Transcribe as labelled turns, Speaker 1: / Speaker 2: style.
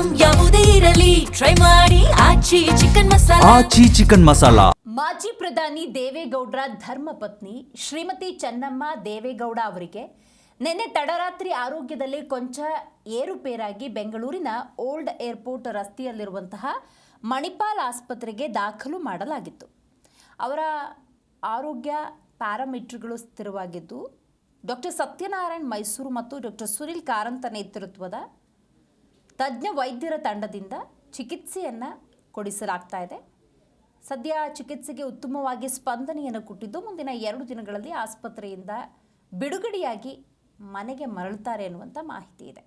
Speaker 1: Item ಯಾವುದೇ ಇರಲಿ try ಮಾಡಿ ಆಚಿ ಚಿಕನ್ ಮಸಾಲಾ.
Speaker 2: ಆಚಿ ಚಿಕನ್ ಮಸಾಲಾ.
Speaker 3: ಮಾಜಿ ಪ್ರಧಾನಿ ದೇವೇಗೌಡರ ಧರ್ಮಪತ್ನಿ ಶ್ರೀಮತಿ ಚೆನ್ನಮ್ಮ ದೇವೇಗೌಡ ಅವರಿಗೆ ನಿನ್ನೆ ತಡರಾತ್ರಿ ಆರೋಗ್ಯದಲ್ಲಿ ಕೊಂಚ ಏರುಪೇರಾಗಿ ಬೆಂಗಳೂರಿನ ಓಲ್ಡ್ ಏರ್ಪೋರ್ಟ್ ರಸ್ತೆಯಲ್ಲಿರುವಂತಹ ಮಣಿಪಾಲ್ ಆಸ್ಪತ್ರೆಗೆ ದಾಖಲು ಮಾಡಲಾಗಿತ್ತು. ಅವರ ಆರೋಗ್ಯ ಪ್ಯಾರಾಮೀಟರ್ಗಳು ಸ್ಥಿರವಾಗಿದ್ದು ಡಾಕ್ಟರ್ ಸತ್ಯನಾರಾಯಣ್ ಮೈಸೂರು ಮತ್ತು ಡಾಕ್ಟರ್ ಸುನಿಲ್ ಕಾರಂತ ನೇತೃತ್ವದ ತಜ್ಞ ವೈದ್ಯರ ತಂಡದಿಂದ ಚಿಕಿತ್ಸೆಯನ್ನು ಕೊಡಿಸಲಾಗ್ತಾ ಇದೆ. ಸದ್ಯ ಚಿಕಿತ್ಸೆಗೆ ಉತ್ತಮವಾಗಿ ಸ್ಪಂದನೆಯನ್ನು ಕೊಟ್ಟಿದ್ದು ಮುಂದಿನ 2 ದಿನಗಳಲ್ಲಿ ಆಸ್ಪತ್ರೆಯಿಂದ ಬಿಡುಗಡೆಯಾಗಿ ಮನೆಗೆ ಮರಳುತ್ತಾರೆ ಎನ್ನುವಂಥ ಮಾಹಿತಿ ಇದೆ.